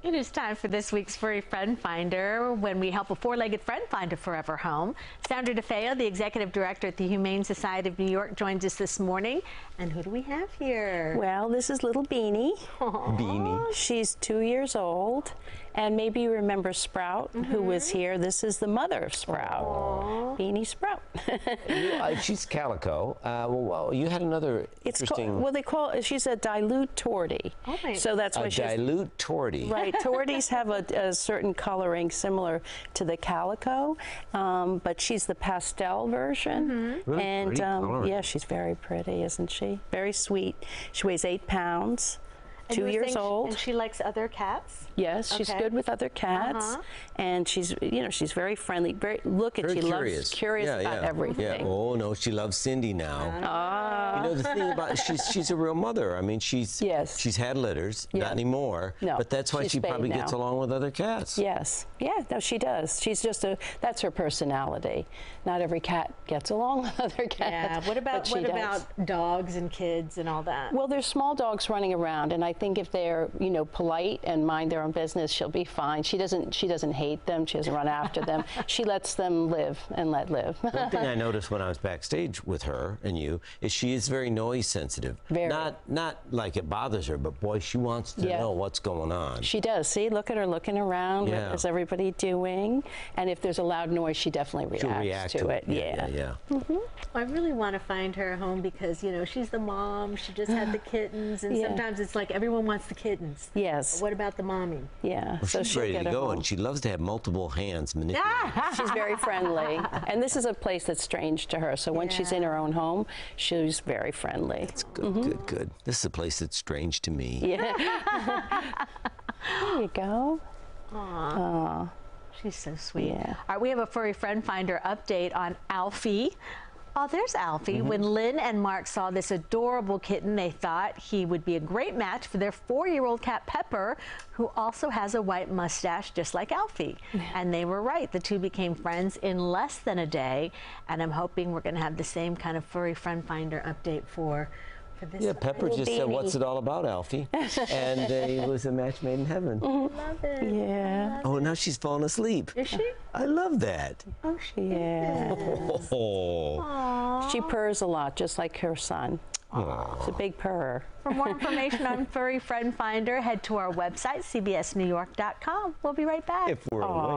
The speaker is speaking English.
It is time for this week's Furry Friend Finder, when we help a four-legged friend find a forever home. Sandra DeFeo, the Executive Director at the Humane Society of New York, joins us this morning. And who do we have here? Well, this is little Beanie. Aww. Beanie. She's 2 years old. And maybe you remember Sprout, who was here. This is the mother of Sprout. Aww. Beanie Sprout. She's calico. Well, you had another interesting... Well, they call she's a dilute tortie. Oh, my. So that's why she's... A dilute tortie. Right. Torties have a certain coloring similar to the calico, but she's the pastel version. Really and pretty coloring. yeah, she's very pretty, isn't she? Very sweet. She weighs 8 pounds. 2 years old. And she likes other cats? Yes, she's good with other cats, and she's, she's very friendly. Very loves curious about everything. Yeah. Oh no, she loves Cindy now. The thing about she's a real mother. I mean, she's had litters, not anymore. No, but that's why she probably gets along with other cats. Yes, yeah, no, she does. She's just that's her personality. Not every cat gets along with other cats. Yeah. What about dogs and kids and all that? Well, there's small dogs running around, and I think if they're polite and mind their own business, she'll be fine. She doesn't hate them. She doesn't run after them. She lets them live and let live. One thing I noticed when I was backstage with her and you is she is very noise sensitive. Very. Not like it bothers her, but boy, she wants to know what's going on. She does. See, look at her looking around. Yeah. What is everybody doing? And if there's a loud noise, she definitely reacts to it. Yeah. I really want to find her a home because she's the mom. She just had the kittens, and sometimes it's like everyone wants the kittens. Yes. But what about the mommy? Yeah. Well, so she's ready to go, and she loves to have multiple hands manipulated. She's very friendly, and this is a place that's strange to her. So when she's in her own home, she's very friendly. That's good. Good. This is a place that's strange to me. Yeah. There you go. Aww. She's so sweet. Yeah. All right, we have a Furry Friend Finder update on Alfie. Oh, there's Alfie. When Lynn and Mark saw this adorable kitten, they thought he would be a great match for their 4-year-old cat, Pepper, who also has a white mustache just like Alfie. And they were right. The two became friends in less than a day. And I'm hoping we're going to have the same kind of Furry Friend Finder update for this. Yeah, Pepper just said, "What's it all about, Alfie?" And it was a match made in heaven. Love it. Yeah. Oh, now she's falling asleep. Is she? I love that. Oh, she is. Oh. She purrs a lot, just like her son. It's a big purr. For more information on Furry Friend Finder, head to our website, cbsnewyork.com. We'll be right back. If we're awake.